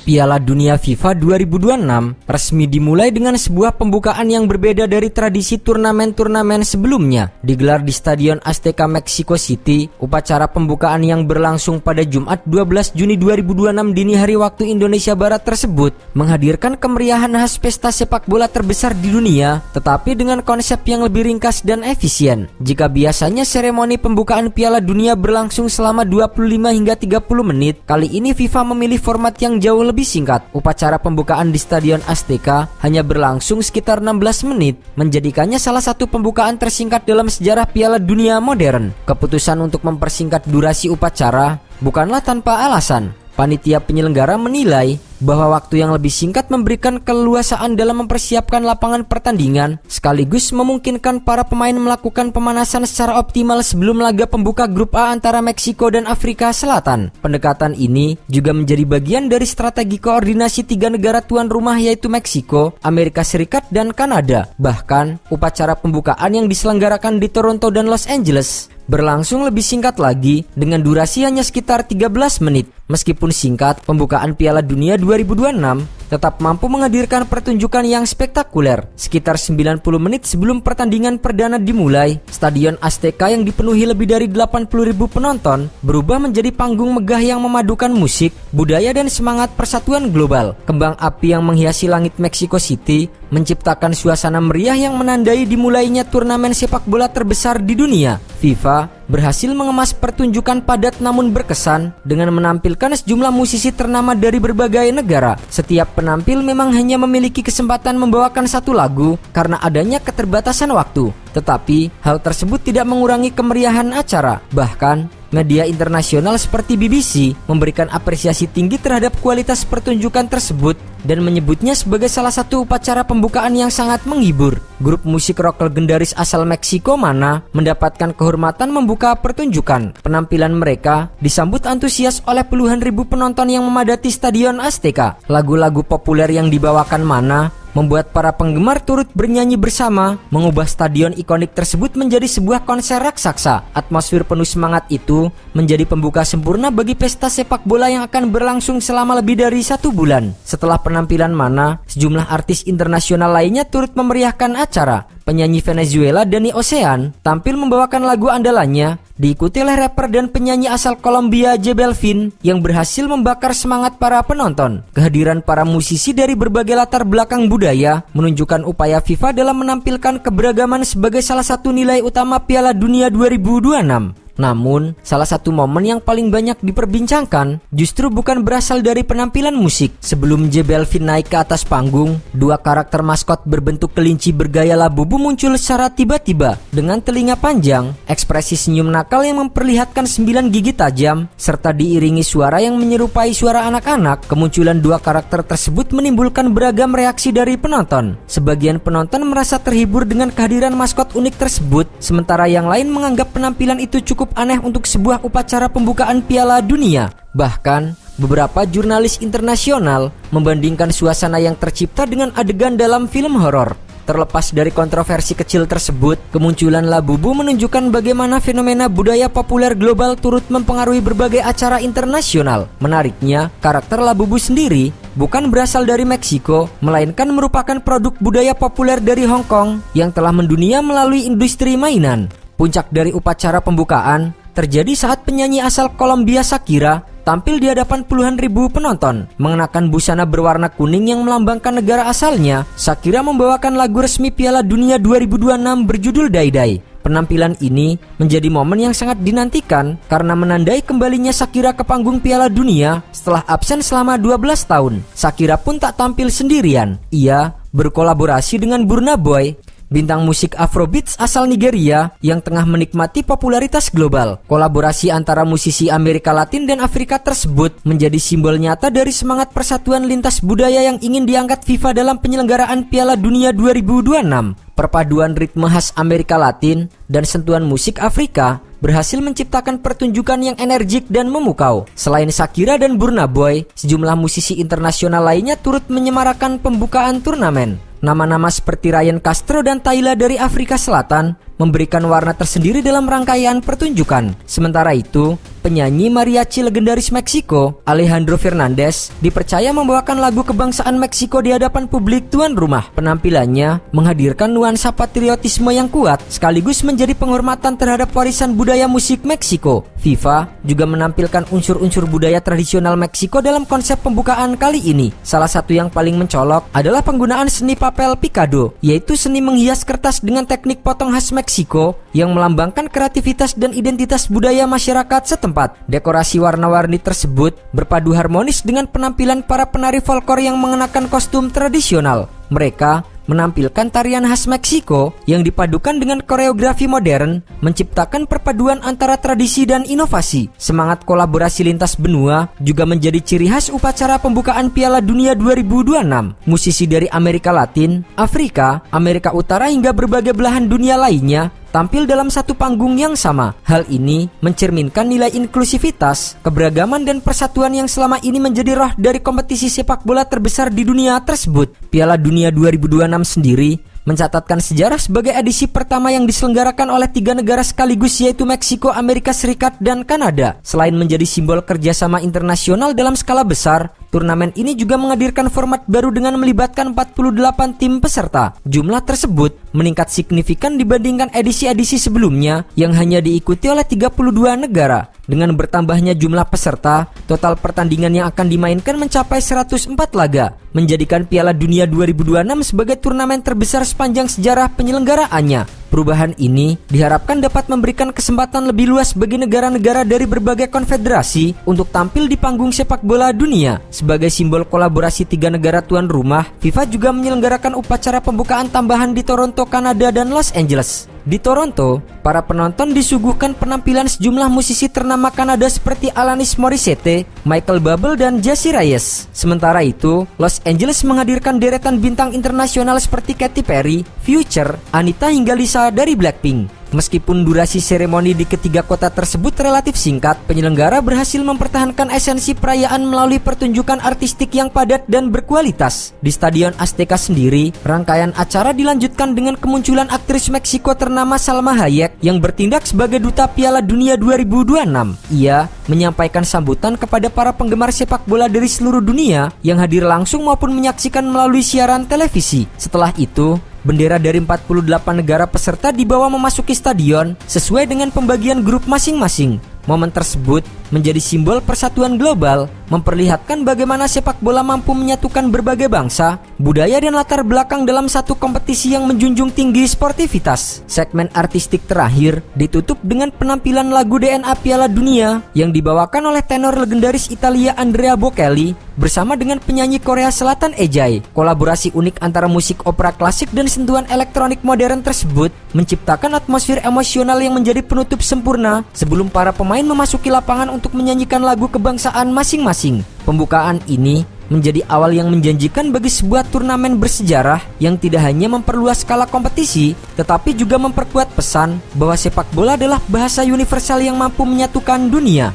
Piala Dunia FIFA 2026 resmi dimulai dengan sebuah pembukaan yang berbeda dari tradisi turnamen-turnamen sebelumnya. Digelar di Stadion Azteca Mexico City, upacara pembukaan yang berlangsung pada Jumat 12 Juni 2026 dini hari waktu Indonesia Barat tersebut menghadirkan kemeriahan khas pesta sepak bola terbesar di dunia, tetapi dengan konsep yang lebih ringkas dan efisien. Jika biasanya seremoni pembukaan Piala Dunia berlangsung selama 25 hingga 30 menit, kali ini FIFA memilih format yang jauh lebih singkat. Upacara pembukaan di Stadion Azteca hanya berlangsung sekitar 16 menit, menjadikannya salah satu pembukaan tersingkat dalam sejarah Piala Dunia modern. Keputusan untuk mempersingkat durasi upacara bukanlah tanpa alasan. Panitia penyelenggara menilai bahwa waktu yang lebih singkat memberikan keleluasaan dalam mempersiapkan lapangan pertandingan, sekaligus memungkinkan para pemain melakukan pemanasan secara optimal sebelum laga pembuka grup A antara Meksiko dan Afrika Selatan. Pendekatan ini juga menjadi bagian dari strategi koordinasi tiga negara tuan rumah, yaitu Meksiko, Amerika Serikat, dan Kanada. Bahkan, upacara pembukaan yang diselenggarakan di Toronto dan Los Angeles berlangsung lebih singkat lagi dengan durasi hanya sekitar 13 menit. Meskipun singkat, pembukaan Piala Dunia 2026 tetap mampu menghadirkan pertunjukan yang spektakuler. Sekitar 90 menit sebelum pertandingan perdana dimulai, Stadion Azteca yang dipenuhi lebih dari 80.000 penonton berubah menjadi panggung megah yang memadukan musik, budaya, dan semangat persatuan global. Kembang api yang menghiasi langit Mexico City menciptakan suasana meriah yang menandai dimulainya turnamen sepak bola terbesar di dunia. FIFA berhasil mengemas pertunjukan padat namun berkesan dengan menampilkan sejumlah musisi ternama dari berbagai negara. Setiap penampil memang hanya memiliki kesempatan membawakan satu lagu karena adanya keterbatasan waktu. Tetapi hal tersebut tidak mengurangi kemeriahan acara. Bahkan media internasional seperti BBC memberikan apresiasi tinggi terhadap kualitas pertunjukan tersebut dan menyebutnya sebagai salah satu upacara pembukaan yang sangat menghibur. Grup musik rock legendaris asal Meksiko Mana mendapatkan kehormatan membuka pertunjukan. Penampilan mereka disambut antusias oleh puluhan ribu penonton yang memadati Stadion Azteca. Lagu-lagu populer yang dibawakan Mana membuat para penggemar turut bernyanyi bersama, mengubah stadion ikonik tersebut menjadi sebuah konser raksasa. Atmosfer penuh semangat itu menjadi pembuka sempurna bagi pesta sepak bola yang akan berlangsung selama lebih dari 1 bulan. Setelah penampilan Mana, sejumlah artis internasional lainnya turut memeriahkan acara. Penyanyi Venezuela Dani Ocean tampil membawakan lagu andalannya, diikuti oleh rapper dan penyanyi asal Kolombia J Balvin yang berhasil membakar semangat para penonton. Kehadiran para musisi dari berbagai latar belakang budaya menunjukkan upaya FIFA dalam menampilkan keberagaman sebagai salah satu nilai utama Piala Dunia 2026. Namun, salah satu momen yang paling banyak diperbincangkan justru bukan berasal dari penampilan musik. Sebelum J Balvin naik ke atas panggung, dua karakter maskot berbentuk kelinci bergaya Labubu muncul secara tiba-tiba. Dengan telinga panjang, ekspresi senyum nakal yang memperlihatkan 9 gigi tajam, serta diiringi suara yang menyerupai suara anak-anak, kemunculan dua karakter tersebut menimbulkan beragam reaksi dari penonton. Sebagian penonton merasa terhibur dengan kehadiran maskot unik tersebut, sementara yang lain menganggap penampilan itu cukup aneh untuk sebuah upacara pembukaan Piala Dunia. Bahkan, beberapa jurnalis internasional membandingkan suasana yang tercipta dengan adegan dalam film horor. Terlepas dari kontroversi kecil tersebut, kemunculan Labubu menunjukkan bagaimana fenomena budaya populer global turut mempengaruhi berbagai acara internasional. Menariknya, karakter Labubu sendiri bukan berasal dari Meksiko, melainkan merupakan produk budaya populer dari Hong Kong yang telah mendunia melalui industri mainan. Puncak dari upacara pembukaan terjadi saat penyanyi asal Kolombia Shakira tampil di hadapan puluhan ribu penonton. Mengenakan busana berwarna kuning yang melambangkan negara asalnya, Shakira membawakan lagu resmi Piala Dunia 2026 berjudul Dai Dai. Penampilan ini menjadi momen yang sangat dinantikan karena menandai kembalinya Shakira ke panggung Piala Dunia setelah absen selama 12 tahun. Shakira pun tak tampil sendirian. Ia berkolaborasi dengan Burna Boy, bintang musik Afrobeats asal Nigeria yang tengah menikmati popularitas global. Kolaborasi antara musisi Amerika Latin dan Afrika tersebut menjadi simbol nyata dari semangat persatuan lintas budaya yang ingin diangkat FIFA dalam penyelenggaraan Piala Dunia 2026. Perpaduan ritme khas Amerika Latin dan sentuhan musik Afrika berhasil menciptakan pertunjukan yang energik dan memukau. Selain Shakira dan Burna Boy, sejumlah musisi internasional lainnya turut menyemarakan pembukaan turnamen. Nama-nama seperti Ryan Castro dan Tyla dari Afrika Selatan memberikan warna tersendiri dalam rangkaian pertunjukan. Sementara itu, penyanyi mariachi legendaris Meksiko, Alejandro Fernandez, dipercaya membawakan lagu kebangsaan Meksiko di hadapan publik tuan rumah. Penampilannya menghadirkan nuansa patriotisme yang kuat, sekaligus menjadi penghormatan terhadap warisan budaya musik Meksiko. FIFA juga menampilkan unsur-unsur budaya tradisional Meksiko dalam konsep pembukaan kali ini. Salah satu yang paling mencolok adalah penggunaan seni papel picado, yaitu seni menghias kertas dengan teknik potong khas Meksiko yang melambangkan kreativitas dan identitas budaya masyarakat setempat. Dekorasi warna-warni tersebut berpadu harmonis dengan penampilan para penari folklore yang mengenakan kostum tradisional. Mereka menampilkan tarian khas Meksiko yang dipadukan dengan koreografi modern, menciptakan perpaduan antara tradisi dan inovasi. Semangat kolaborasi lintas benua juga menjadi ciri khas upacara pembukaan Piala Dunia 2026. Musisi dari Amerika Latin, Afrika, Amerika Utara hingga berbagai belahan dunia lainnya tampil dalam satu panggung yang sama. Hal ini mencerminkan nilai inklusivitas, keberagaman dan persatuan yang selama ini menjadi roh dari kompetisi sepak bola terbesar di dunia tersebut. Piala Dunia 2026 sendiri mencatatkan sejarah sebagai edisi pertama yang diselenggarakan oleh 3 negara sekaligus, yaitu Meksiko, Amerika Serikat, dan Kanada. Selain menjadi simbol kerjasama internasional dalam skala besar, turnamen ini juga menghadirkan format baru dengan melibatkan 48 tim peserta. Jumlah tersebut meningkat signifikan dibandingkan edisi-edisi sebelumnya yang hanya diikuti oleh 32 negara. Dengan bertambahnya jumlah peserta, total pertandingan yang akan dimainkan mencapai 104 laga, menjadikan Piala Dunia 2026 sebagai turnamen terbesar sepanjang sejarah penyelenggaraannya. Perubahan ini diharapkan dapat memberikan kesempatan lebih luas bagi negara-negara dari berbagai konfederasi untuk tampil di panggung sepak bola dunia. Sebagai simbol kolaborasi 3 negara tuan rumah, FIFA juga menyelenggarakan upacara pembukaan tambahan di Toronto, Kanada dan Los Angeles. Di Toronto, para penonton disuguhkan penampilan sejumlah musisi ternama Kanada seperti Alanis Morissette, Michael Bublé, dan Jesse Reyes. Sementara itu, Los Angeles menghadirkan deretan bintang internasional seperti Katy Perry, Future, Anita hingga Lisa dari Blackpink. Meskipun durasi seremoni di ketiga kota tersebut relatif singkat, penyelenggara berhasil mempertahankan esensi perayaan melalui pertunjukan artistik yang padat dan berkualitas. Di Stadion Azteca sendiri, rangkaian acara dilanjutkan dengan kemunculan aktris Meksiko ternama Salma Hayek yang bertindak sebagai duta Piala Dunia 2026. Ia menyampaikan sambutan kepada para penggemar sepak bola dari seluruh dunia yang hadir langsung maupun menyaksikan melalui siaran televisi. Setelah itu, bendera dari 48 negara peserta dibawa memasuki stadion sesuai dengan pembagian grup masing-masing. Momen tersebut menjadi simbol persatuan global, memperlihatkan bagaimana sepak bola mampu menyatukan berbagai bangsa, budaya dan latar belakang dalam satu kompetisi yang menjunjung tinggi sportivitas. Segmen artistik terakhir ditutup dengan penampilan lagu DNA Piala Dunia yang dibawakan oleh tenor legendaris Italia Andrea Bocelli bersama dengan penyanyi Korea Selatan Ejay. Kolaborasi unik antara musik opera klasik dan sentuhan elektronik modern tersebut menciptakan atmosfer emosional yang menjadi penutup sempurna sebelum para pemain memasuki lapangan untuk menyanyikan lagu kebangsaan masing-masing. Pembukaan ini menjadi awal yang menjanjikan bagi sebuah turnamen bersejarah yang tidak hanya memperluas skala kompetisi, tetapi juga memperkuat pesan bahwa sepak bola adalah bahasa universal yang mampu menyatukan dunia.